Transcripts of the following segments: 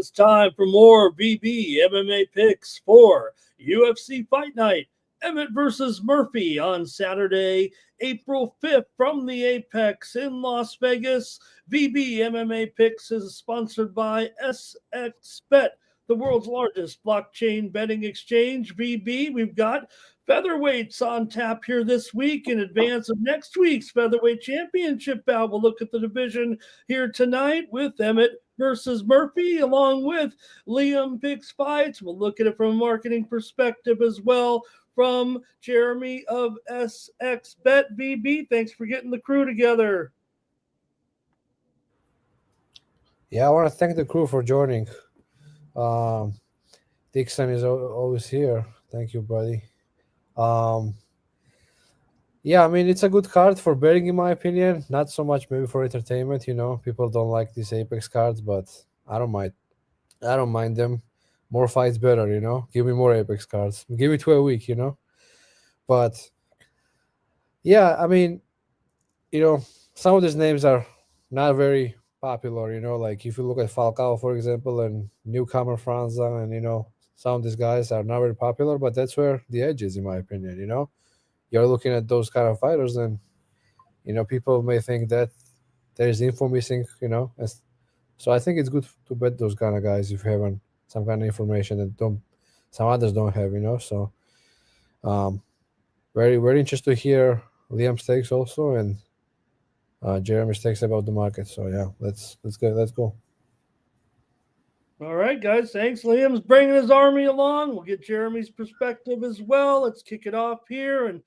it's time for more VB MMA Picks for UFC Fight Night. Emmett versus Murphy on Saturday, April 5th from the Apex in Las Vegas. VB MMA Picks is sponsored by SXBet, the world's largest blockchain betting exchange. VB, we've got featherweights on tap here this week in advance of next week's featherweight championship bout. We'll look at the division here tonight with Emmett versus Murphy, along with LiamPicksFights. We'll look at it from a marketing perspective as well from Jeremy of SXBet. VB, thanks for getting the crew together. Yeah, I want to thank the crew for joining. Dixon is always here. Thank you, buddy. Yeah, I mean, it's a good card for betting, in my opinion. Not so much maybe for entertainment, people don't like these Apex cards, but I don't mind them. More fights better, give me more Apex cards. Give me 2 a week, but yeah, I mean, some of these names are not very popular, like if you look at Falcao, for example, and newcomer Frunza, and some of these guys are not very popular, but that's where the edge is, in my opinion. You're looking at those kind of fighters, and people may think that there's info missing, so I think it's good to bet those kind of guys if you have some kind of information that some others don't have, so very, very interested to hear Liam's takes also, and Jeremy's takes about the market. So yeah, let's go. All right, guys. Thanks. Liam's bringing his army along. We'll get Jeremy's perspective as well. Let's kick it off here and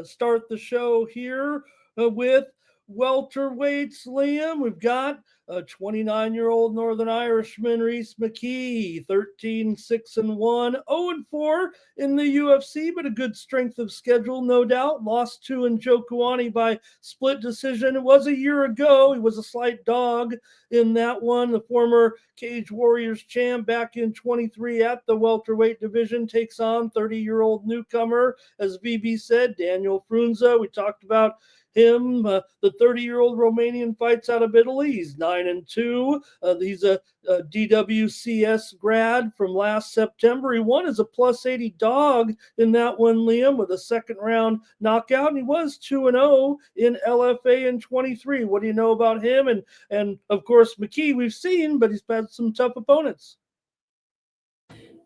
start the show here with welterweights. Liam, we've got a 29-year-old Northern Irishman, Rhys McKee, 13-6-1, 0-4 in the UFC, but a good strength of schedule, no doubt. Lost to Njokuani by split decision. It was a year ago. He was a slight dog in that one. The former Cage Warriors champ back in 23 at the welterweight division takes on 30-year-old newcomer, as VB said, Daniel Frunza. We talked about him, the 30-year-old Romanian fights out of Italy. He's 9-2. He's a DWCS grad from last September. He won as a +80 dog in that one, Liam, with a second-round knockout, and he was 2-0 in LFA in 23. What do you know about him? And of course, McKee we've seen, but he's had some tough opponents.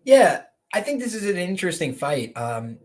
Yeah, I think this is an interesting fight.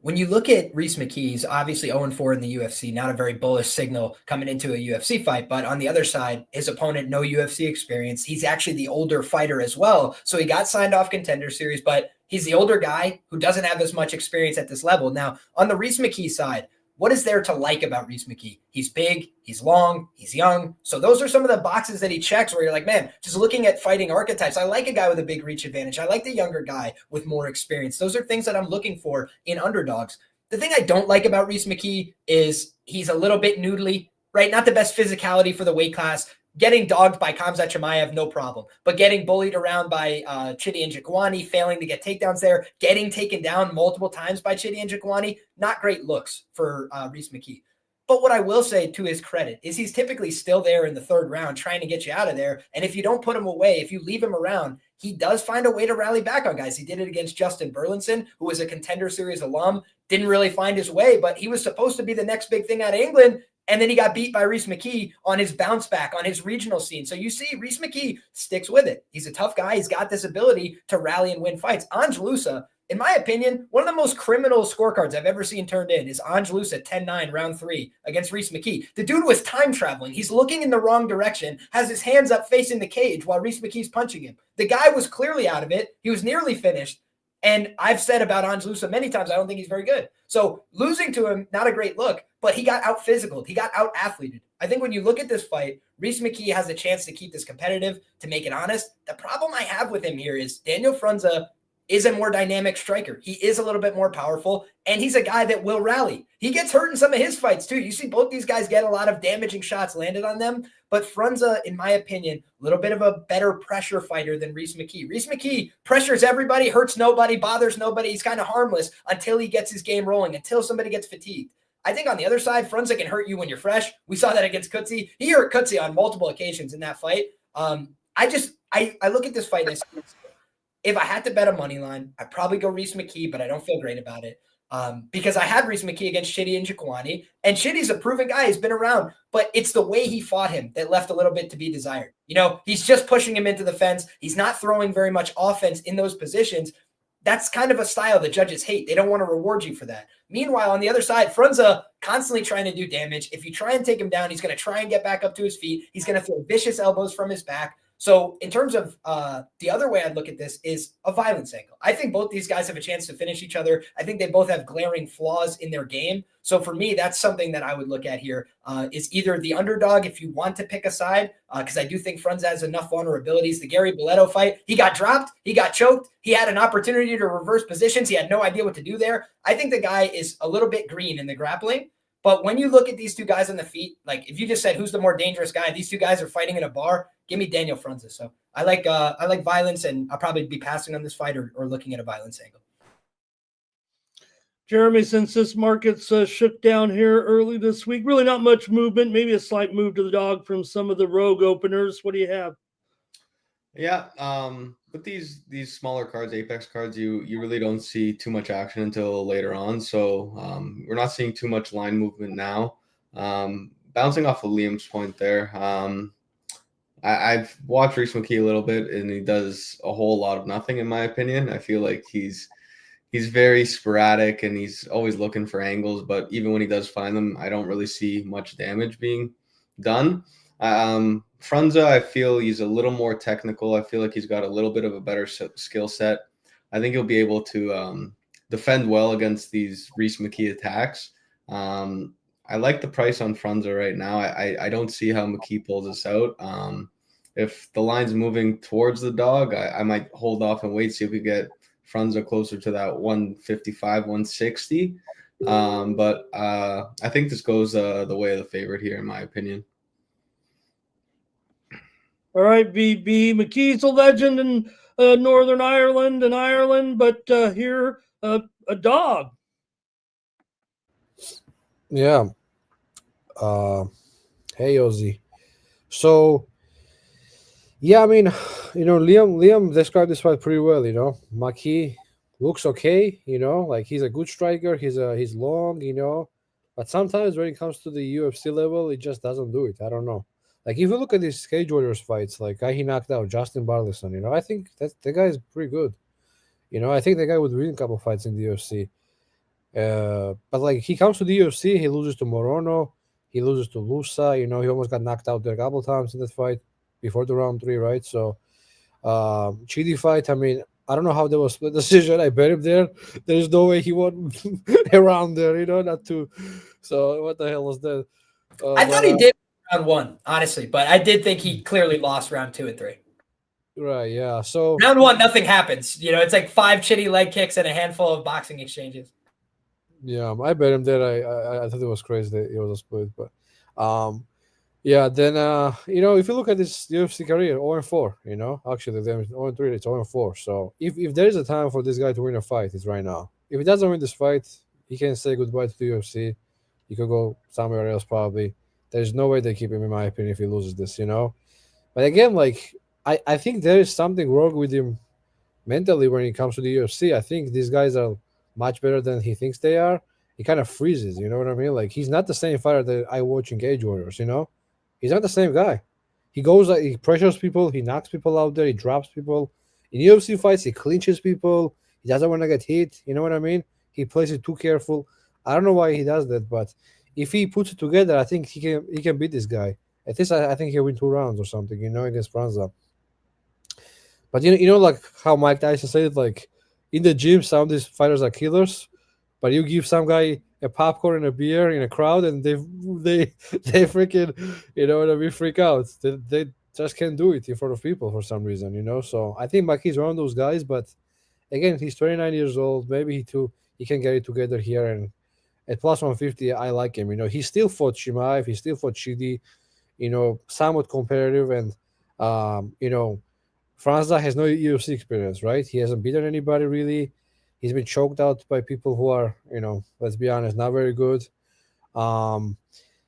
When you look at Rhys McKee, he's obviously 0-4 in the UFC, not a very bullish signal coming into a UFC fight. But on the other side, his opponent, no UFC experience. He's actually the older fighter as well. So he got signed off Contender Series, but he's the older guy who doesn't have as much experience at this level. Now, on the Rhys McKee side, what is there to like about Rhys McKee? He's big, he's long, he's young. So those are some of the boxes that he checks where you're like, man, just looking at fighting archetypes, I like a guy with a big reach advantage. I like the younger guy with more experience. Those are things that I'm looking for in underdogs. The thing I don't like about Rhys McKee is he's a little bit noodly, right? Not the best physicality for the weight class. Getting dogged by Khamzat Chimaev, no problem. But getting bullied around by Chidi Njokuani, failing to get takedowns there, getting taken down multiple times by Chidi Njokuani, not great looks for Rhys McKee. But what I will say to his credit is he's typically still there in the third round trying to get you out of there. And if you don't put him away, if you leave him around, he does find a way to rally back on guys. He did it against Justin Burlinson, who was a Contender Series alum, didn't really find his way, but he was supposed to be the next big thing out of England. And then he got beat by Rhys McKee on his bounce back, on his regional scene. So you see Rhys McKee sticks with it. He's a tough guy. He's got this ability to rally and win fights. Ange Loosa, in my opinion, one of the most criminal scorecards I've ever seen turned in is Ange Loosa 10-9 round 3 against Rhys McKee. The dude was time traveling. He's looking in the wrong direction, has his hands up facing the cage while Rhys McKee's punching him. The guy was clearly out of it. He was nearly finished. And I've said about Ange Loosa many times, I don't think he's very good. So losing to him, not a great look, but he got out physical. He got out athleted. I think when you look at this fight, Rhys McKee has a chance to keep this competitive, to make it honest. The problem I have with him here is Daniel Frunza is a more dynamic striker. He is a little bit more powerful, and he's a guy that will rally. He gets hurt in some of his fights too. You see both these guys get a lot of damaging shots landed on them, but Frunza, in my opinion, a little bit of a better pressure fighter than Rhys McKee. Rhys McKee pressures everybody, hurts nobody, bothers nobody. He's kind of harmless until he gets his game rolling, until somebody gets fatigued. I think on the other side, Frunza can hurt you when you're fresh. We saw that against Coetzee. He hurt Coetzee on multiple occasions in that fight. I look at this fight and if I had to bet a money line, I'd probably go Rhys McKee, but I don't feel great about it. Because I had Rhys McKee against Chidi and Jaquani, and Chidi's a proven guy. He's been around, but it's the way he fought him that left a little bit to be desired. He's just pushing him into the fence. He's not throwing very much offense in those positions. That's kind of a style that judges hate. They don't want to reward you for that. Meanwhile, on the other side, Frunza constantly trying to do damage. If you try and take him down, he's going to try and get back up to his feet. He's going to throw vicious elbows from his back. So in terms of the other way I'd look at this is a violence angle. I think both these guys have a chance to finish each other. I think they both have glaring flaws in their game. So for me, that's something that I would look at here is either the underdog if you want to pick a side, because I do think Frunza has enough vulnerabilities. The Gary Boletto fight, he got dropped, he got choked, he had an opportunity to reverse positions. He had no idea what to do there. I think the guy is a little bit green in the grappling. But when you look at these two guys on the feet, like if you just said who's the more dangerous guy, these two guys are fighting in a bar. Give me Daniel Frunza. So I like violence, and I'll probably be passing on this fight or looking at a violence angle. Jeremy, since this market's shook down here early this week, really not much movement, maybe a slight move to the dog from some of the rogue openers. What do you have? Yeah, with these smaller cards, Apex cards, you really don't see too much action until later on. So we're not seeing too much line movement now. Bouncing off of Liam's point there, I've watched Rhys McKee a little bit, and he does a whole lot of nothing, in my opinion. I feel like he's very sporadic, and he's always looking for angles. But even when he does find them, I don't really see much damage being done. Frunza, I feel he's a little more technical. I feel like he's got a little bit of a better skill set. I think he'll be able to defend well against these Rhys McKee attacks. I like the price on Frunza right now. I don't see how McKee pulls this out. If the line's moving towards the dog, I might hold off and wait, see if we get Frunza closer to that 155, 160. But I think this goes the way of the favorite here, in my opinion. All right, VB. McKee's a legend in Northern Ireland, but here a dog. Yeah. Hey, Ozzy. So, yeah, I mean, Liam described this fight pretty well. McKee looks okay. Like he's a good striker. He's long. But sometimes when it comes to the UFC level, it just doesn't do it. I don't know. Like if you look at these Cage Warriors fights, like guy he knocked out, Justin Barlison, I think that the guy is pretty good. I think the guy would win a couple fights in the UFC. But like he comes to the UFC, he loses to Morono, he loses to Lusa. He almost got knocked out there a couple times in that fight before the round 3, right? So, Chidi fight. I mean, I don't know how there was split decision. I bet him there. There's no way he won around there. Not to. So what the hell was that? I thought he did round 1, honestly, but I did think he clearly lost round 2 and 3. Right. Yeah. So round 1, nothing happens. It's like 5 Chidi leg kicks and a handful of boxing exchanges. Yeah, I bet him there. I thought it was crazy that it was a split, but yeah. Then if you look at this UFC career, 0-4. Actually, 0-3. It's 0-4. So if there is a time for this guy to win a fight, it's right now. If he doesn't win this fight, he can say goodbye to the UFC. He could go somewhere else probably. There's no way they keep him, in my opinion, if he loses this. But again, like I think there is something wrong with him mentally when it comes to the UFC. I think these guys are much better than he thinks they are. He kind of freezes, you know what I mean? Like he's not the same fighter that I watch in Cage Warriors, He's not the same guy. He goes, he pressures people, he knocks people out there, he drops people. In UFC fights, he clinches people. He doesn't want to get hit, you know what I mean? He plays it too careful. I don't know why he does that, but if he puts it together, I think he can beat this guy. At least I think he'll win 2 rounds or something, against Frunza. But like how Mike Tyson said, like in the gym, some of these fighters are killers, but you give some guy a popcorn and a beer in a crowd, and they freaking, freak out. They just can't do it in front of people for some reason, So I think McKee's one of those guys, but again, he's 29 years old. Maybe he can get it together here, and at plus 150, I like him. He still fought Chimaev, he still fought Chidi, somewhat competitive, and Frunza has no UFC experience, right? He hasn't beaten anybody really. He's been choked out by people who are, let's be honest, not very good.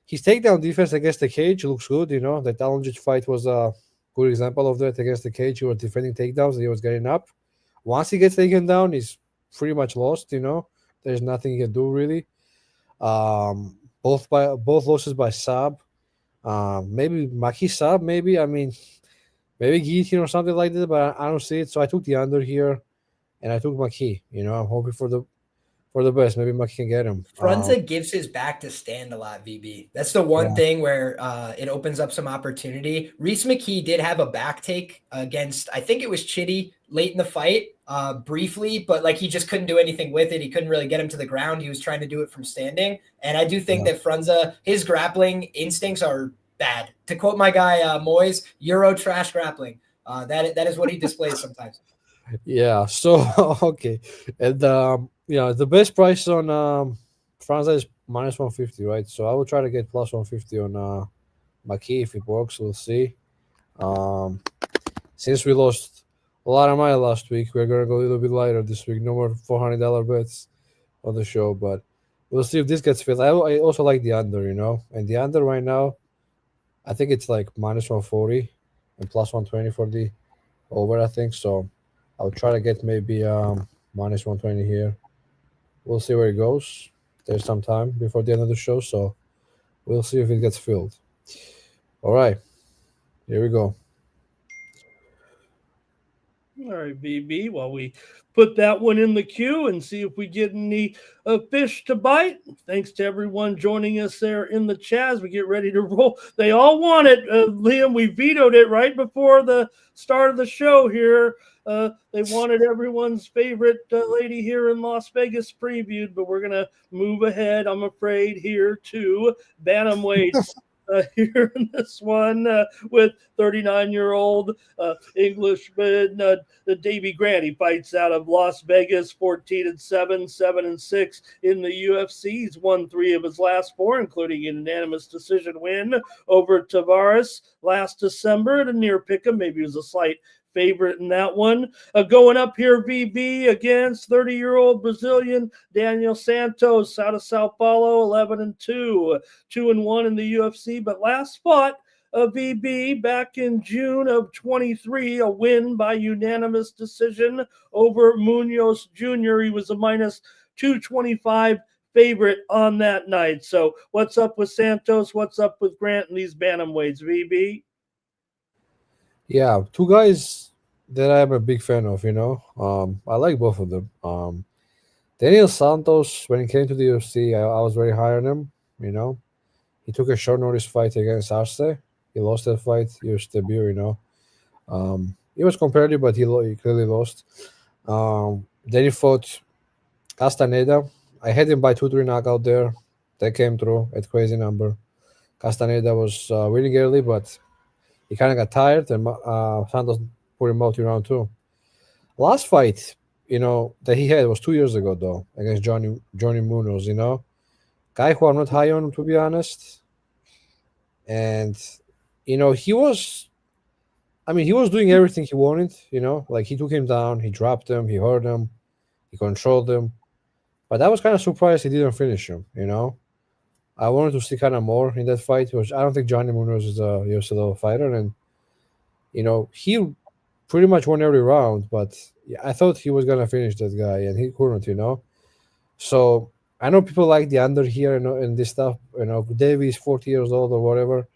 His takedown defense against the cage looks good. The Talenjic fight was a good example of that against the cage. He was defending takedowns and he was getting up. once he gets taken down, he's pretty much lost. There's nothing he can do really. Both losses by sub. Maybe McKee sub. Maybe maybe guillotine or something like that. But I don't see it. So I took the under here, and I took McKee. I'm hoping for the best. Maybe McKee can get him. Frunza gives his back to stand a lot, VB. That's the one thing where it opens up some opportunity. Rhys McKee did have a back take against, I think it was Chitty late in the fight, briefly, but like he just couldn't do anything with it. He couldn't really get him to the ground. He was trying to do it from standing. And I do think that Frunza, his grappling instincts are bad. To quote my guy, Moyes, Euro trash grappling. That is what he displays sometimes. Yeah. So okay, and the best price on Frunza is -150, right? So I will try to get +150 on McKee if it works. We'll see. Since we lost a lot of money last week, we're gonna go a little bit lighter this week. No more $400 bets on the show, but we'll see if this gets filled. I also like the under, and the under right now, I think it's like -140 and +120 for the over. I think so. I'll try to get maybe -120 here. We'll see where it goes. There's some time before the end of the show, so we'll see if it gets filled. All right, here we go. All right, VB, while we put that one in the queue and see if we get any fish to bite. Thanks to everyone joining us there in the chat as we get ready to roll. They all want it. Liam, we vetoed it right before the start of the show here. They wanted everyone's favorite lady here in Las Vegas previewed, but we're going to move ahead, I'm afraid, here to bantamweights. Here in this one with 39-year-old Englishman Davey Grant. He fights out of Las Vegas, 14-7, 7-6 in the UFC. He's won 3 of his last 4, including a unanimous decision win over Tavares last December at a near pick'em. Maybe it was a slight favorite in that one. Going up here, VB against 30-year-old Brazilian Daniel Santos out of Sao Paulo, 11-2, 2-1 in the UFC, but last fought VB back in June of 23, a win by unanimous decision over Munoz Jr. He was a -225 favorite on that night. So what's up with Santos? What's up with Grant and these bantamweights, VB? Yeah, 2 guys that I'm a big fan of, I like both of them. Daniel Santos, when he came to the UFC, I was very high on him, He took a short notice fight against Arce. He lost that fight. He was debut, It was competitive, but he clearly lost. Then he fought Castaneda. I had him by 2-3 knockout there. That came through at crazy number. Castaneda was winning early, but he kind of got tired, and Santos put him out in round 2. Last fight, that he had was 2 years ago, though, against Johnny Munoz, Guy who I'm not high on, to be honest. And, he was doing everything he wanted, Like, he took him down, he dropped him, he hurt him, he controlled him. But I was kind of surprised he didn't finish him, I wanted to see kind of more in that fight, which I don't think Johnny Munoz is a UFC level fighter, and he pretty much won every round. But I thought he was gonna finish that guy, and he couldn't. So I know people like the under here, and this stuff. Davey is 40 years old or whatever.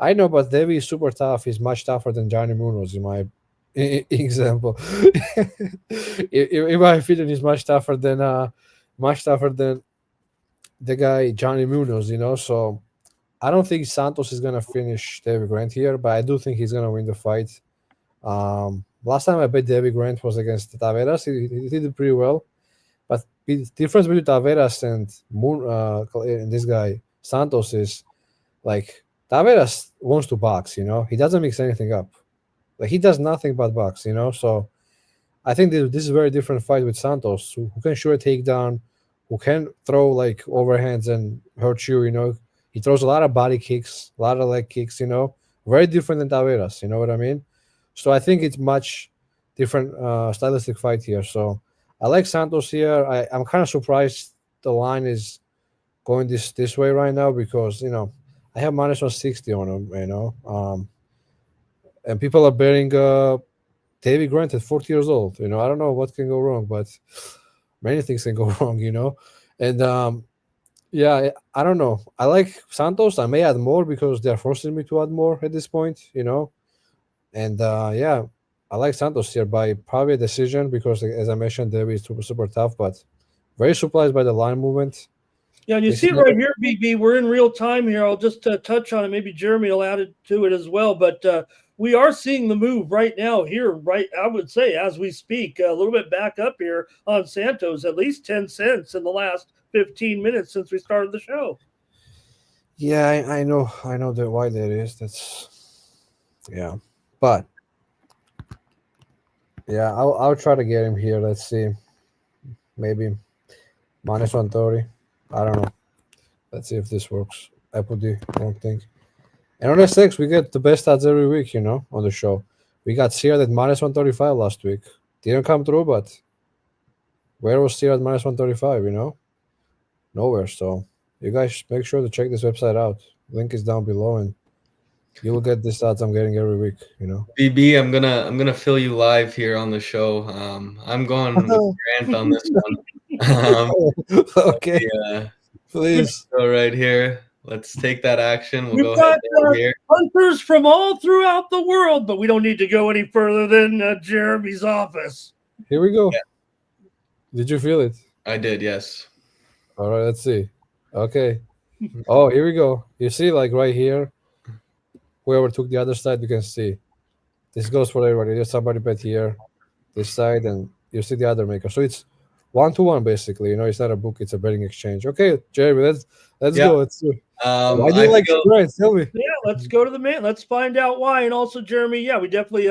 I know, but Davey is super tough. He's much tougher than Johnny Munoz, in my example. in my opinion, he's much tougher than the guy Johnny Munoz, So I don't think Santos is gonna finish Davey Grant here, but I do think he's gonna win the fight. Last time I bet Davey Grant was against Taveras. He did it pretty well, but the difference between Taveras and this guy Santos is like Taveras wants to box. He doesn't mix anything up. Like, he does nothing but box. So I think this is a very different fight with Santos, who can shoot a takedown, who can throw like overhands and hurt you, He throws a lot of body kicks, a lot of leg kicks, Very different than Taveras, you know what I mean? So I think it's much different stylistic fight here. So I like Santos here. I'm kind of surprised the line is going this way right now, because, I have -160 on him, And people are betting Davey Grant at 40 years old. You know, I don't know what can go wrong, but many things can go wrong, you know. And yeah, I don't know. I like Santos. I may add more because they're forcing me to add more at this point, you know. And yeah, I like Santos here by probably a decision because, as I mentioned, Davey is super, super tough, but very surprised by the line movement. Yeah, and you This see is it not- right here, BB. We're in real time here. I'll just touch on it. Maybe Jeremy will add it to it as well. But we are seeing the move right now here, right? I would say as we speak, a little bit back up here on Santos, at least 10 cents in the last 15 minutes since we started the show. Yeah, I know that why that is. Yeah, but yeah, I'll try to get him here. Let's see, maybe minus 130. I don't know. Let's see if this works. I put the wrong thing. And on S6, we get the best odds every week, you know, on the show. We got Seared at minus 135 last week. Didn't come through, but where was Seared at minus 135, you know? Nowhere. So you guys make sure to check this website out. Link is down below, and you will get this odds I'm getting every week, you know. BB, I'm gonna fill you live here on the show. I'm going with Grant on this one. Okay, Yeah, please. so right here, let's take that action. We'll We've go got ahead down here. hunters from all throughout the world, but we don't need to go any further than Jeremy's office. Here we go. Yeah. Did you feel it? I did, yes. All right, let's see. Okay. Oh, here we go. You see, like right here, whoever took the other side, you can see. This goes for everybody. There's somebody bet here, this side, and you see the other maker. So it's 1-to-1 basically. You know, it's not a book; it's a betting exchange. Okay, Jeremy, let's Yeah. go. Let's do. Why do I you like feel- Grant? Tell me. Yeah, let's go to the man. Let's find out why. And also, Jeremy, yeah, we definitely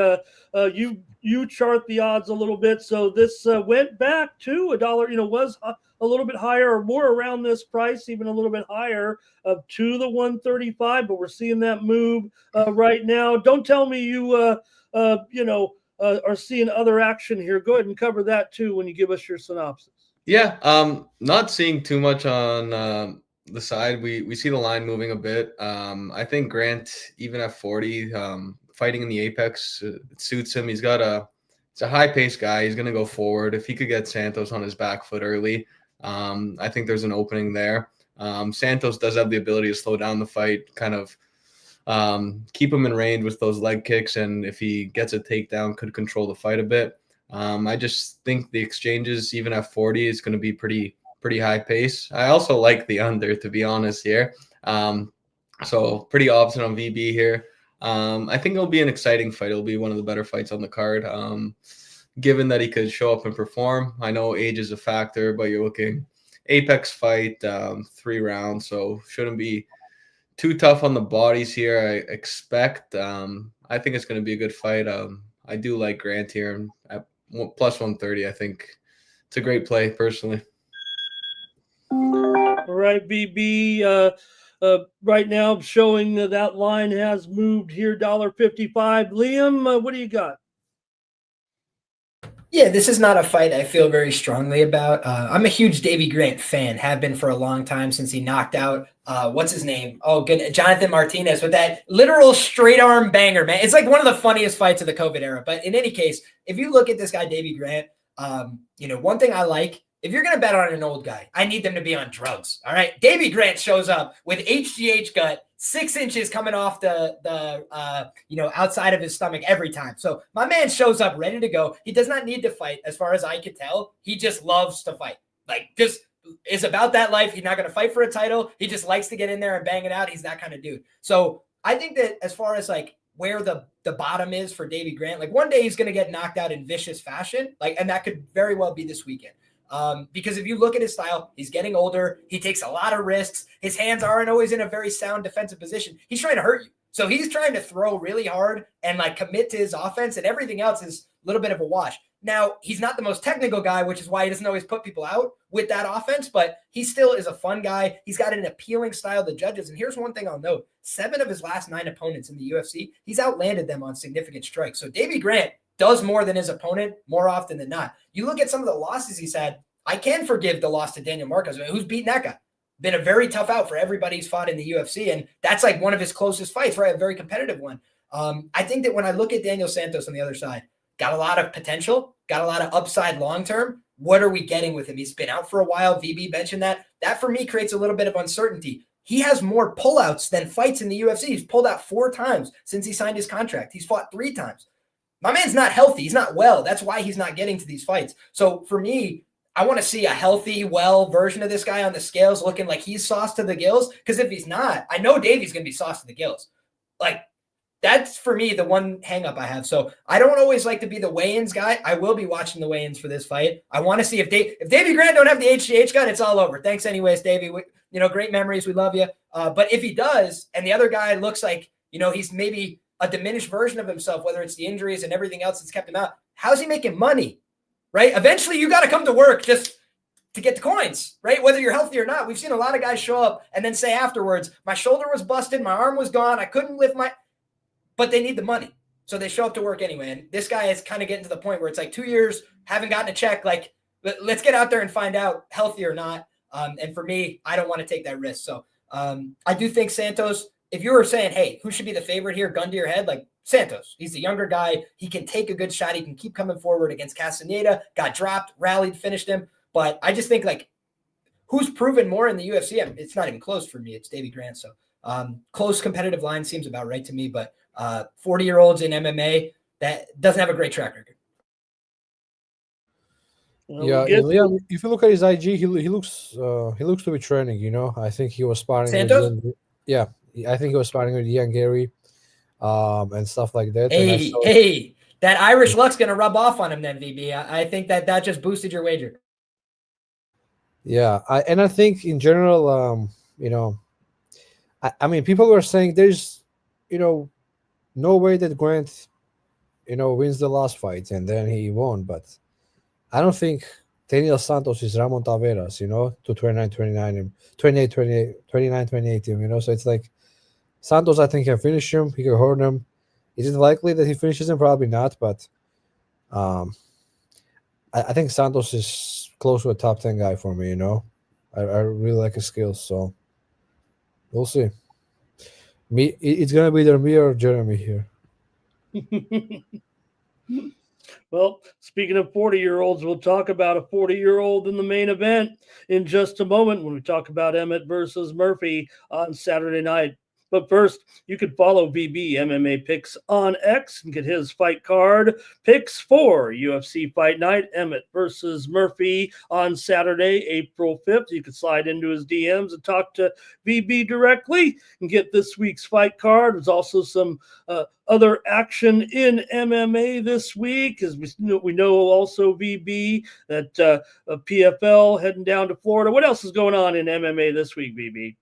you chart the odds a little bit. So this went back to $1. You know, was a little bit higher or more around this price, even a little bit higher to the 135. But we're seeing that move right now. Don't tell me you are seeing other action here. Go ahead and cover that too when you give us your synopsis. Yeah, not seeing too much on the side. We see the line moving a bit. I think Grant, even at 40, fighting in the apex, it suits him. He's a high paced guy. He's gonna go forward. If he could get Santos on his back foot early, I think there's an opening there. Santos does have the ability to slow down the fight, kind of keep him in range with those leg kicks, and if he gets a takedown, could control the fight a bit. I just think the exchanges, even at 40, is going to be pretty high pace. I also like the under, to be honest here. So pretty opposite on VB here. I think it'll be an exciting fight. It'll be one of the better fights on the card. Given that he could show up and perform. I know age is a factor, but you're looking apex fight, 3 rounds, so shouldn't be too tough on the bodies here, I expect. I think it's going to be a good fight. I do like Grant here at plus 130. I think it's a great play, personally. All right, BB. Right now, showing that line has moved here, $1.55. Liam, what do you got? Yeah, this is not a fight I feel very strongly about. I'm a huge Davey Grant fan, have been for a long time since he knocked out, what's his name? Oh, good, Jonathan Martinez with that literal straight arm banger, man. It's like one of the funniest fights of the COVID era. But in any case, if you look at this guy, Davey Grant, one thing I like, if you're going to bet on an old guy, I need them to be on drugs. All right. Davey Grant shows up with HGH gut, 6 inches coming off the outside of his stomach every time. So my man shows up ready to go. He does not need to fight. As far as I could tell, he just loves to fight. Like, just is about that life. He's not going to fight for a title. He just likes to get in there and bang it out. He's that kind of dude. So I think that as far as like where the bottom is for Davey Grant, like one day he's going to get knocked out in vicious fashion. And that could very well be this weekend. Because if you look at his style, he's getting older. He takes a lot of risks. His hands aren't always in a very sound defensive position. He's trying to hurt you. So he's trying to throw really hard and like commit to his offense, and everything else is a little bit of a wash. Now, he's not the most technical guy, which is why he doesn't always put people out with that offense, but he still is a fun guy. He's got an appealing style to judges. And here's one thing I'll note. 7 of his last 9 opponents in the UFC, he's outlanded them on significant strikes. So Davey Grant does more than his opponent more often than not. You look at some of the losses he's had, I can forgive the loss to Daniel Marcos. Who's beaten that guy? Been a very tough out for everybody he's fought in the UFC, and that's like one of his closest fights, right? A very competitive one. I think that when I look at Daniel Santos on the other side, got a lot of potential, got a lot of upside long-term. What are we getting with him? He's been out for a while. VB mentioned that. That for me creates a little bit of uncertainty. He has more pullouts than fights in the UFC. He's pulled out 4 times since he signed his contract. He's fought 3 times. My man's not healthy. He's not well. That's why he's not getting to these fights. So for me, I want to see a healthy, well version of this guy on the scales looking like he's sauced to the gills. Because if he's not, I know Davey's going to be sauced to the gills. Like, that's for me the one hang up I have. So I don't always like to be the weigh-ins guy. I will be watching the weigh-ins for this fight. I want to see if Davey Grant don't have the HGH gun, it's all over. Thanks anyways, Davey. Great memories. We love you. But if he does, and the other guy looks like, he's maybe a diminished version of himself, whether it's the injuries and everything else that's kept him out, how's he making money, right? Eventually you got to come to work just to get the coins, right? Whether you're healthy or not. We've seen a lot of guys show up and then say afterwards, my shoulder was busted, my arm was gone, I couldn't lift but they need the money. So they show up to work anyway. And this guy is kind of getting to the point where it's like 2 years, haven't gotten a check. Like, let's get out there and find out healthy or not. And for me, I don't want to take that risk. So I do think Santos, if you were saying, hey, who should be the favorite here, gun to your head, like Santos. He's the younger guy. He can take a good shot. He can keep coming forward against Castaneda, got dropped, rallied, finished him. But I just think, like, who's proven more in the UFC? It's not even close for me. It's Davey Grant. So close competitive line seems about right to me. But 40-year-olds in MMA, that doesn't have a great track record. Yeah, Liam, if you look at his IG, he looks to be training. I think he was sparring. Santos? I think he was sparring with Ian Gary, and stuff like that. Hey, that Irish luck's gonna rub off on him then, VB. I think that just boosted your wager. Yeah, I think in general, I mean, people were saying there's, no way that Grant, wins the last fight, and then he won. But I don't think Daniel Santos is Ramon Taveras, to 29-29 him, 28-28, 29-28 him, So it's like Santos, I think, can finish him. He can hurt him. Is it likely that he finishes him? Probably not. But I think Santos is close to a top 10 guy for me, I really like his skills. So we'll see. It's going to be either me or Jeremy here. Well, speaking of 40-year-olds, we'll talk about a 40-year-old in the main event in just a moment when we talk about Emmett versus Murphy on Saturday night. But first, you can follow VB MMA Picks on X and get his fight card picks for UFC Fight Night, Emmett versus Murphy on Saturday, April 5th. You can slide into his DMs and talk to VB directly and get this week's fight card. There's also some other action in MMA this week, as we know also, VB, that PFL heading down to Florida. What else is going on in MMA this week, VB?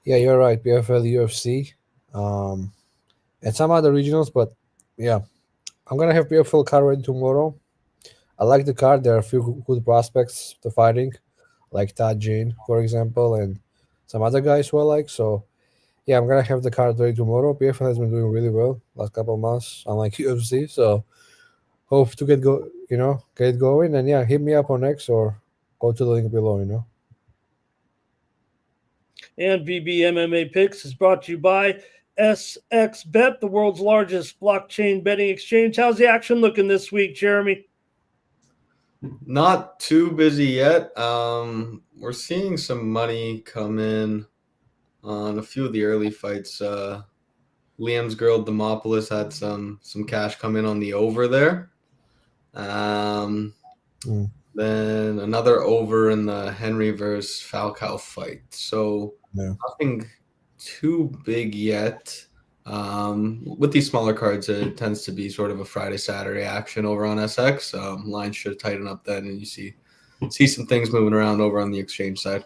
Yeah, you're right. PFL, UFC, and some other regionals. But yeah, I'm gonna have PFL card ready tomorrow. I like the card. There are a few good prospects to fighting, like Todd Jane, for example, and some other guys who I like. So yeah, I'm gonna have the card ready tomorrow. PFL has been doing really well last couple of months, unlike UFC. So hope to get it going. And yeah, hit me up on X or go to the link below. And VB MMA Picks is brought to you by SXBet, the world's largest blockchain betting exchange. How's the action looking this week, Jeremy? Not too busy yet. We're seeing some money come in on a few of the early fights. Liam's girl Demopoulos had some cash come in on the over there. Then another over in the Henry versus Falcao fight. So nothing too big yet. With these smaller cards, it tends to be sort of a Friday, Saturday action over on SX. Lines should tighten up then, and you see some things moving around over on the exchange side.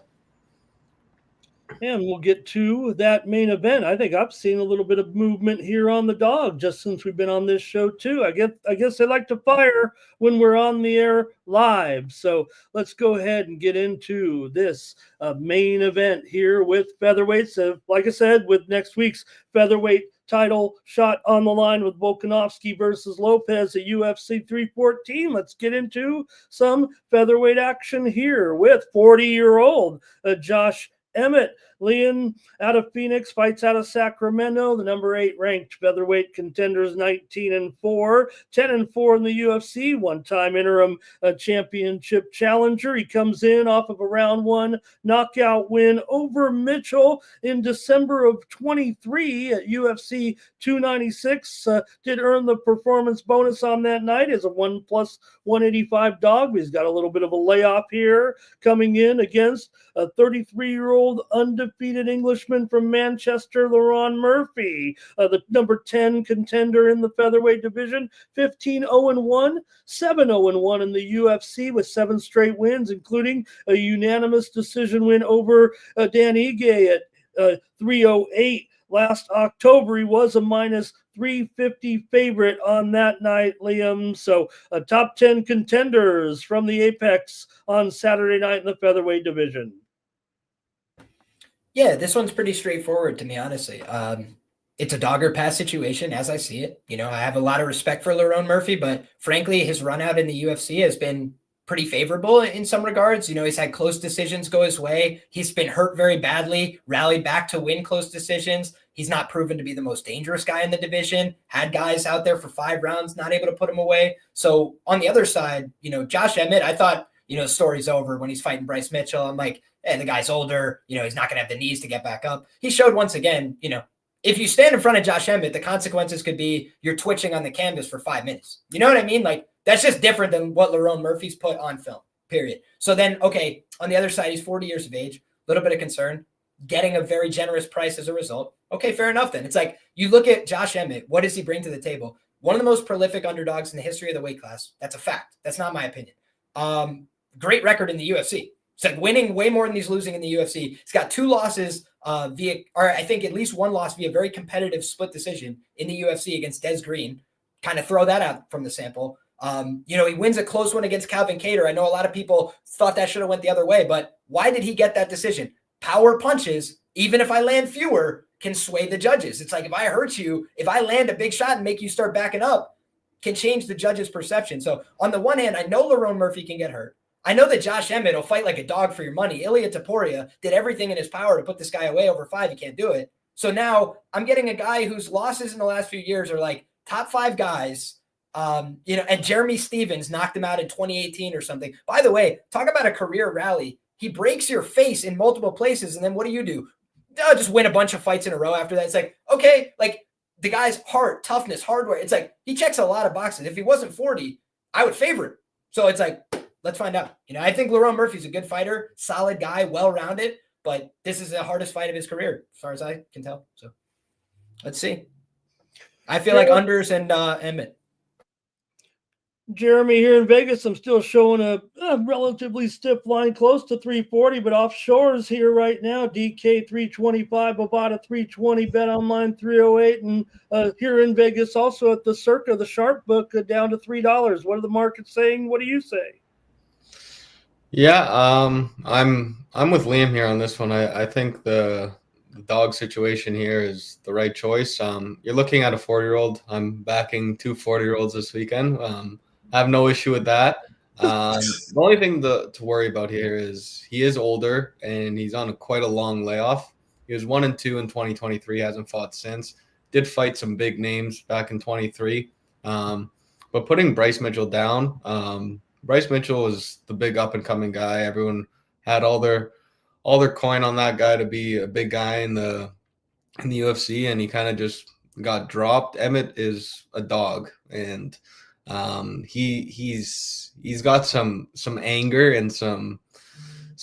And we'll get to that main event. I think I've seen a little bit of movement here on the dog just since we've been on this show too. I guess they like to fire when we're on the air live. So let's go ahead and get into this main event here with featherweights. Like I said, with next week's featherweight title shot on the line with Volkanovski versus Lopez at UFC 314. Let's get into some featherweight action here with 40-year-old Josh Emmett. Liam out of Phoenix fights out of Sacramento. The number 8 ranked featherweight contenders, 19-4, 10-4 in the UFC. One-time interim championship challenger. He comes in off of a round 1 knockout win over Mitchell in December of 23 at UFC 296. Did earn the performance bonus on that night as a 1+185 dog. He's got a little bit of a layoff here, coming in against a 33-year-old undefeated Englishman from Manchester, Lerone Murphy, the number 10 contender in the featherweight division, 15-0-1, 7-0-1 in the UFC with 7 straight wins, including a unanimous decision win over Dan Ige at 308 last October. He was a -350 favorite on that night, Liam. So a top 10 contenders from the Apex on Saturday night in the featherweight division. Yeah, this one's pretty straightforward to me, honestly. It's a dog or pass situation as I see it. You know, I have a lot of respect for Lerone Murphy, but frankly, his run out in the UFC has been pretty favorable in some regards. You know, he's had close decisions go his way. He's been hurt very badly, rallied back to win close decisions. He's not proven to be the most dangerous guy in the division, had guys out there for 5 rounds, not able to put him away. So on the other side, you know, Josh Emmett, I thought, you know, the story's over when he's fighting Bryce Mitchell. I'm like, the guy's older, you know, he's not going to have the knees to get back up. He showed once again, you know, if you stand in front of Josh Emmett, the consequences could be you're twitching on the canvas for 5 minutes. You know what I mean? Like, that's just different than what Lerone Murphy's put on film, period. So then, okay, on the other side, he's 40 years of age, a little bit of concern, getting a very generous price as a result. Okay, fair enough then. It's like, you look at Josh Emmett, what does he bring to the table? One of the most prolific underdogs in the history of the weight class. That's a fact. That's not my opinion. Great record in the UFC. It's like winning way more than he's losing in the UFC. He's got 2 losses or I think at least 1 loss via very competitive split decision in the UFC against Des Green. Kind of throw that out from the sample. You know, he wins a close one against Calvin Kattar. I know a lot of people thought that should have went the other way, but why did he get that decision? Power punches, even if I land fewer, can sway the judges. It's like, if I hurt you, if I land a big shot and make you start backing up, can change the judge's perception. So on the one hand, I know Lerone Murphy can get hurt. I know that Josh Emmett will fight like a dog for your money. Ilya Taporia did everything in his power to put this guy away over 5. He can't do it. So now I'm getting a guy whose losses in the last few years are like top 5 guys. You know, and Jeremy Stevens knocked him out in 2018 or something. By the way, talk about a career rally. He breaks your face in multiple places. And then what do? Just win a bunch of fights in a row after that. It's like, okay, like the guy's heart, toughness, hardware. It's like, he checks a lot of boxes. If he wasn't 40, I would favor him. So it's like, let's find out. You know, I think Lerone Murphy's a good fighter, solid guy, well-rounded, but this is the hardest fight of his career, as far as I can tell. So let's see. I feel like unders and Emmett. Jeremy, here in Vegas, I'm still showing a relatively stiff line close to 340, but offshores here right now, DK 325, Bovada 320, Bet Online 308, and here in Vegas also at the Circa, the Sharp Book down to $3. What are the markets saying? What do you say? Yeah, I'm with Liam here on this one. I think the dog situation here is the right choice. You're looking at a 40-year-old. I'm backing 2 40-year-olds this weekend. I have no issue with that. The only thing to worry about here is he is older and he's on quite a long layoff. He was 1-2 in 2023, hasn't fought since. Did fight some big names back in 23. But putting Bryce Mitchell down, Bryce Mitchell was the big up and coming guy. Everyone had all their coin on that guy to be a big guy in the UFC, and he kind of just got dropped. Emmett is a dog, and he's got some anger and some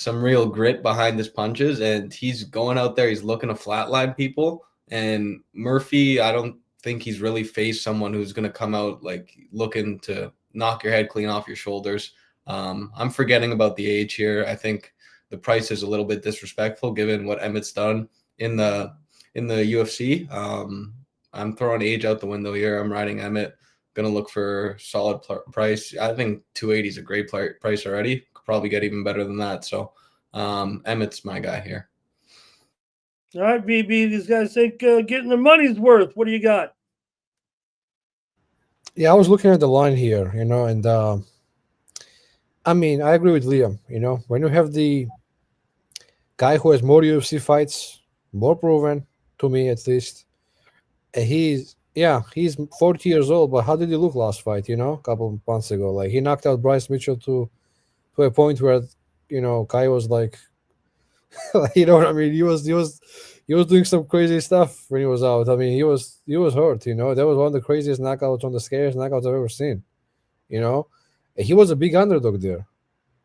real grit behind his punches, and he's going out there, he's looking to flatline people. And Murphy, I don't think he's really faced someone who's going to come out like looking to knock your head clean off your shoulders. I'm forgetting about the age here. I think the price is a little bit disrespectful given what Emmett's done in the UFC. I'm throwing age out the window here. I'm riding Emmett. Going to look for solid price. I think 280 is a great price already. Could probably get even better than that. So Emmett's my guy here. All right, VB, these guys think getting their money's worth. What do you got? Yeah, I was looking at the line here, you know, and I mean, I agree with Liam. You know, when you have the Guy who has more UFC fights, more proven to me at least. And he's 40 years old, but how did he look last fight? A couple of months ago, like he knocked out Bryce Mitchell to a point where Guy was like, you know what I mean? He was doing some crazy stuff when he was out. I mean, he was hurt. That was one of the craziest knockouts, one of the scariest knockouts I've ever seen. And he was a big underdog there.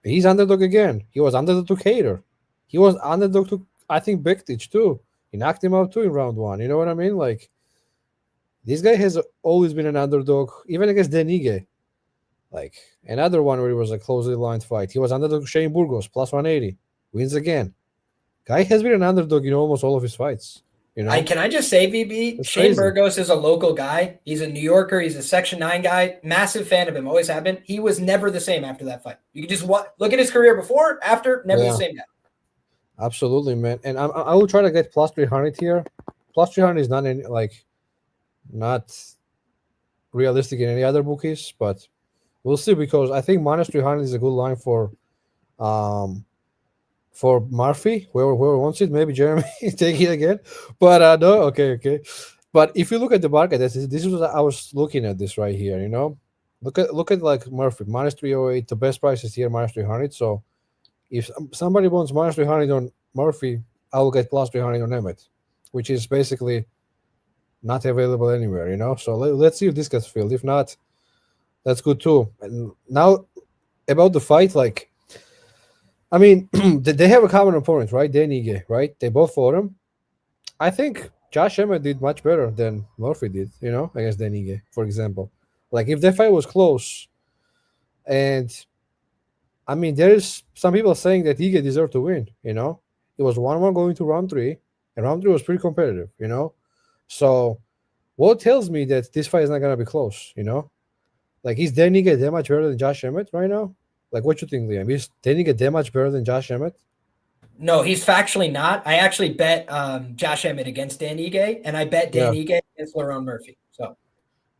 He's underdog again. He was underdog to Cater. He was underdog to, I think, Bektic too. He knocked him out too in round one. You know what I mean? Like, this guy has always been an underdog, even against Denige. Like, another one where it was a closely lined fight. He was underdog to Shane Burgos, plus 180. Wins again. Guy has been an underdog in almost all of his fights. Can I just say, VB, That's Shane crazy. Burgos is a local guy. He's a New Yorker. He's a Section 9 guy. Massive fan of him. Always have been. He was never the same after that fight. You can just look at his career before, after, never the same guy. Absolutely, man. And I will try to get plus 300 here. Plus 300 is not realistic in any other bookies, but we'll see, because I think minus 300 is a good line for Murphy. Whoever wants it, maybe Jeremy take it again. But no, okay. But if you look at the market, this is what I was looking at this right here. Look at like Murphy minus 308. The best price is here minus 300. So if somebody wants minus 300 on Murphy, I will get plus 300 on Emmett, which is basically not available anywhere. So let's see if this gets filled. If not, that's good too. And now about the fight, like, I mean, they have a common opponent, right? Denige, right? They both fought him. I think Josh Emmett did much better than Murphy did, against Denige, for example. Like, if that fight was close, and I mean, there is some people saying that Ige deserved to win, It was 1-1 going to round 3, and round 3 was pretty competitive, So what tells me that this fight is not going to be close, Like, is Denige that much better than Josh Emmett right now? Like, what you think, Liam? Is Denige that much better than Josh Emmett? No, he's factually not. I actually bet Josh Emmett against Dan Ige, and I bet Dan Ige against Lerone Murphy. So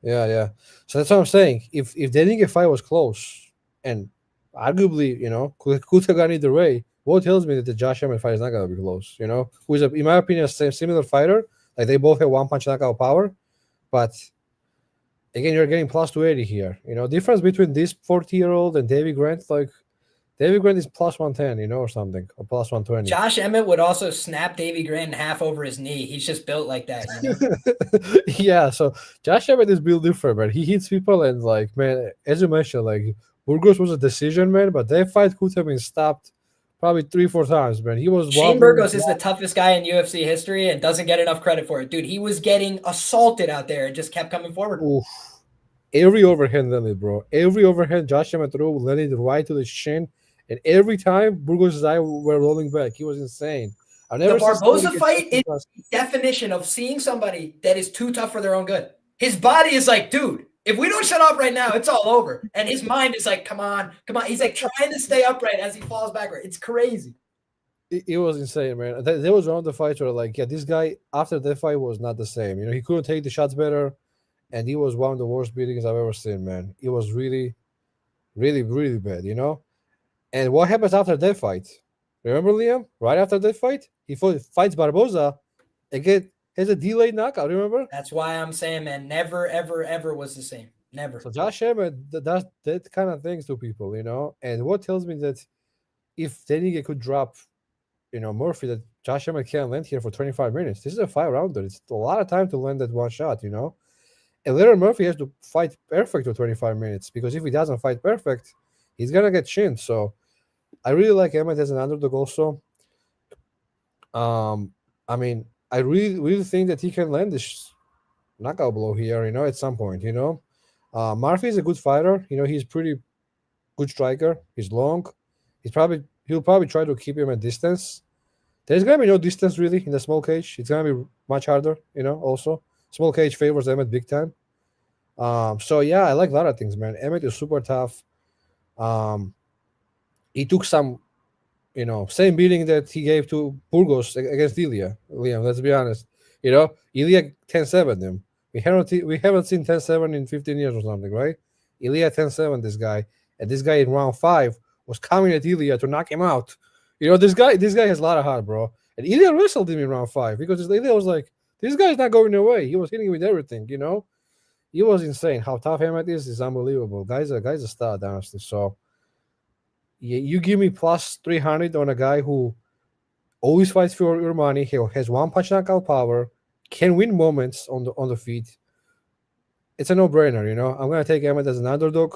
yeah. So that's what I'm saying. If Denige fight was close, and arguably, could have gone either way, what tells me that the Josh Emmett fight is not going to be close, Who is, in my opinion, a similar fighter. Like, they both have one-punch knockout power, but again, you're getting plus 280 here. Difference between this 40-year-old and Davey Grant, like, Davey Grant is plus 110, or something, or plus 120. Josh Emmett would also snap Davey Grant in half over his knee. He's just built like that. Yeah, so Josh Emmett is built different, man. He hits people, and, like, man, as you mentioned, like, Burgos was a decision, man, but that fight could have been stopped probably 3-4 times, man. He was Shane Burgos is the toughest guy in UFC history and doesn't get enough credit for it. Dude, he was getting assaulted out there and just kept coming forward. Oof. Every overhand landed, bro. Every overhand Josh Emmett threw landed right to the shin, and every time Burgos' eyes were rolling back. He was insane. The Barboza fight is the definition of seeing somebody that is too tough for their own good. His body is like, dude, if we don't shut up right now, it's all over. And his mind is like, come on. He's like trying to stay upright as he falls backward. It's crazy. It was insane, man. There was one of the fights where, like, this guy, after that fight, was not the same. He couldn't take the shots better, and he was one of the worst beatings I've ever seen, man. It was really, really, really bad, And what happens after that fight? Remember, Liam? Right after that fight, he fights Barboza, again, has a delayed knockout, remember? That's why I'm saying, man, never, ever, ever was the same. Never. So Josh Emmett does that kind of things to people, And what tells me that if Denige could drop, Murphy, that Josh Emmett can't land here for 25 minutes. This is a 5-rounder. It's a lot of time to land that one shot, And later Murphy has to fight perfect for 25 minutes, because if he doesn't fight perfect, he's going to get chinned. So I really like Emmett as an underdog also. I mean, I really, really think that he can land this knockout blow here, at some point, Murphy is a good fighter. He's pretty good striker. He's long. He'll probably try to keep him at distance. There's going to be no distance really in the small cage. It's going to be much harder, also. Small cage favors Emmett big time. So yeah, I like a lot of things, man. Emmett is super tough. He took some, same beating that he gave to Burgos against Ilya. Liam, let's be honest. Ilya 10-7 him. We haven't seen 10-7 in 15 years or something, right? Ilya 10-7 this guy. And this guy in round 5 was coming at Ilya to knock him out. You know, this guy has a lot of heart, bro. And Ilya wrestled him in round 5 because Ilya was like, this guy's not going away. He was hitting with everything, you know. He was insane. How tough Emmett is unbelievable. Guy's a stud, honestly. So you give me plus 300 on a guy who always fights for your money. He has one punch knockout power, can win moments on the feet. It's a no-brainer, you know. I'm gonna take Emmett as an underdog.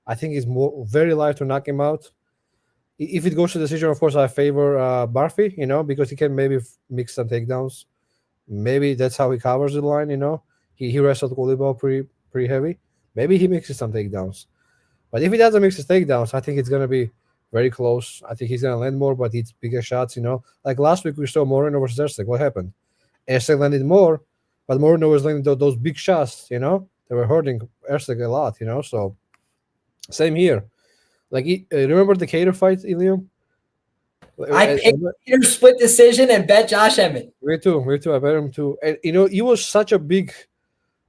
I think he's very live to knock him out. If it goes to decision, of course, I favor Murphy, you know, because he can maybe mix some takedowns. Maybe that's how he covers the line, you know. He wrestled Kulibal pretty heavy. Maybe he mixes some takedowns. But if he doesn't mix his takedowns, I think it's gonna be very close. I think he's gonna land more, but hits bigger shots, you know. Like last week we saw Moreno versus Erceg. What happened? Erceg landed more, but Moreno was landing those big shots, you know. They were hurting Erceg a lot, you know. So same here. Like remember the Cater fight, Ilium? I picked Peter split decision and bet Josh Emmett. Me too. I bet him too. And you know, he was such a big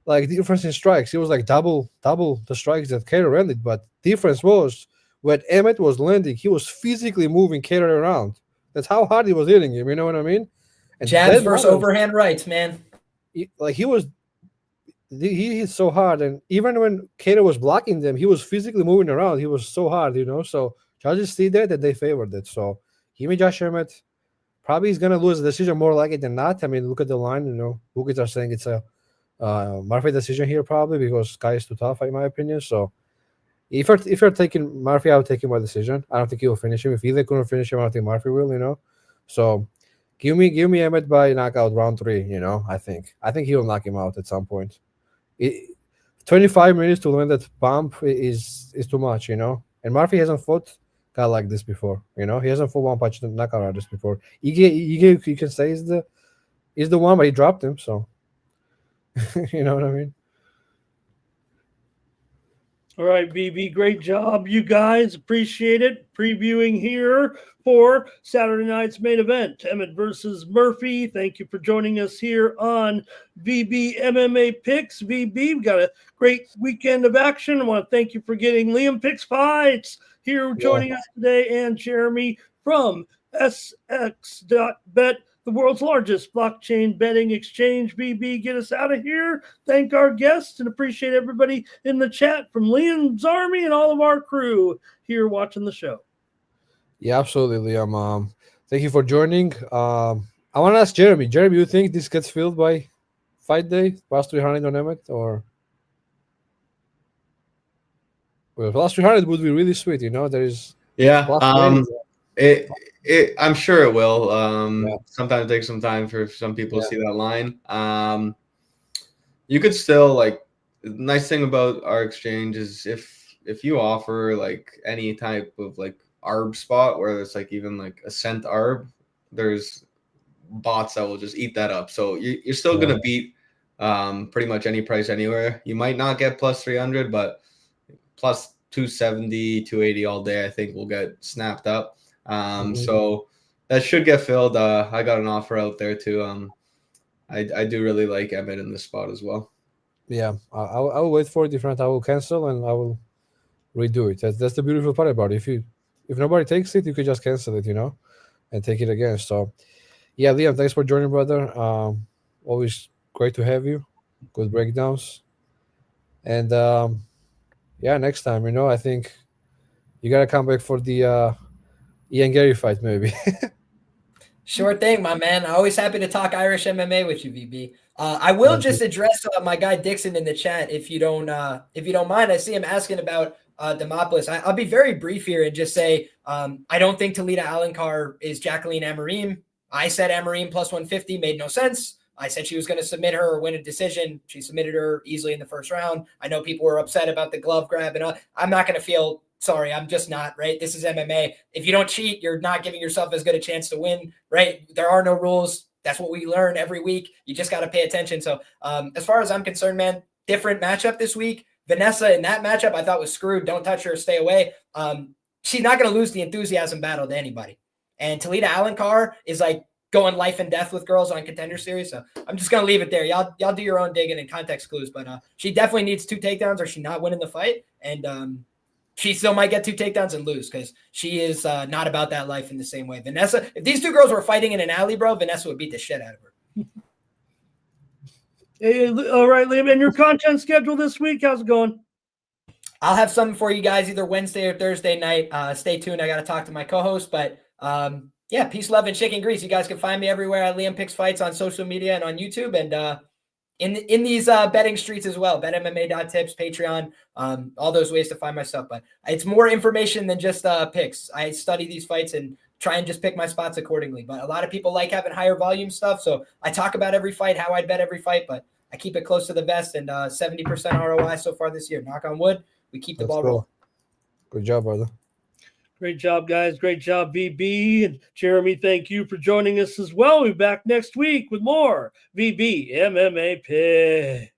like difference in strikes. He was like double the strikes that Cater landed. But difference was when Emmett was landing, he was physically moving Cater around. That's how hard he was hitting him. You know what I mean? And jabs versus overhand rights, man. He hit so hard, and even when Cater was blocking them, he was physically moving around. He was so hard, you know. So judges see that and they favored it. So give me Josh Emmett. Probably he's gonna lose the decision more likely than not. I mean, look at the line. You know, bookies are saying it's a Murphy decision here probably because Kai is too tough, in my opinion. So if you're taking Murphy, I would take him by decision. I don't think he will finish him. If either couldn't finish him, I don't think Murphy will. You know, so give me Emmett by knockout round 3. You know, I think he will knock him out at some point. 25 minutes to land that bump is too much, you know. And Murphy hasn't fought guy like this before, you know. He hasn't fought one punch knockout artist before. You can say is the one, but he dropped him, so you know what I mean. All right, BB, great job, you guys. Appreciate it. Previewing here for Saturday night's main event, Emmett versus Murphy. Thank you for joining us here on VB MMA Picks. VB, we got a great weekend of action. I want to thank you for getting LiamPicksFights here joining us today, and Jeremy from SX.bet, the world's largest blockchain betting exchange. BB, get us out of here. Thank our guests and appreciate everybody in the chat from Liam's Army and all of our crew here watching the show. Yeah, absolutely, Liam. Thank you for joining. I want to ask Jeremy. Jeremy, you think this gets filled by fight day? Plus 300 on Emmett, or well, plus 300 would be really sweet. You know, there is I'm sure it will. Sometimes it takes some time for some people to see that line. You could still the nice thing about our exchange is if you offer like any type of like ARB spot where it's like even like a cent ARB, there's bots that will just eat that up. So you're still gonna beat pretty much any price anywhere. You might not get plus 300, but plus 270, 280 all day, I think will get snapped up. So that should get filled. I got an offer out there too. I do really like Emmett in this spot as well. Yeah, I'll wait for it. If not, I will cancel and I will redo it. That's the beautiful part about it. If nobody takes it, you could just cancel it, you know, and take it again. So yeah, Liam, thanks for joining, brother. Always great to have you. Good breakdowns. And yeah, next time, you know, I think you gotta come back for the Ian Gary fight, maybe. Sure thing, my man. Always happy to talk Irish MMA with you, VB. I will just address my guy Dixon in the chat if you don't mind. I see him asking about Demopoulos. I'll be very brief here and just say I don't think Talita Alencar is Jacqueline Amorim. I said Amorim plus 150 made no sense. I said she was going to submit her or win a decision. She submitted her easily in the first round. I know people were upset about the glove grab, and I'm not going to feel sorry. I'm just not, right? This is MMA. If you don't cheat, you're not giving yourself as good a chance to win, right? There are no rules. That's what we learn every week. You just got to pay attention. So as far as I'm concerned, man, different matchup this week. Vanessa in that matchup I thought was screwed. Don't touch her. Stay away. She's not going to lose the enthusiasm battle to anybody. And Talita Alencar is like going life and death with girls on Contender Series. So I'm just going to leave it there. Y'all do your own digging and context clues. But she definitely needs 2 takedowns or she's not winning the fight. And she still might get 2 takedowns and lose because she is not about that life in the same way. Vanessa, if these 2 girls were fighting in an alley, bro, Vanessa would beat the shit out of her. Hey, all right, Liam, and your content schedule this week, how's it going? I'll have something for you guys either Wednesday or Thursday night. Stay tuned. I got to talk to my co-host, but yeah, peace, love, and chicken grease. You guys can find me everywhere at LiamPicksFights on social media and on YouTube, and in these betting streets as well. BetMMA.tips, Patreon, all those ways to find my stuff. But it's more information than just picks. I study these fights and try and just pick my spots accordingly. But a lot of people like having higher volume stuff, so I talk about every fight, how I'd bet every fight, but I keep it close to the vest, and 70% ROI so far this year. Knock on wood. We keep the ball rolling. Good job, brother. Great job, guys. Great job, VB. And Jeremy, thank you for joining us as well. We'll be back next week with more VB MMA Picks.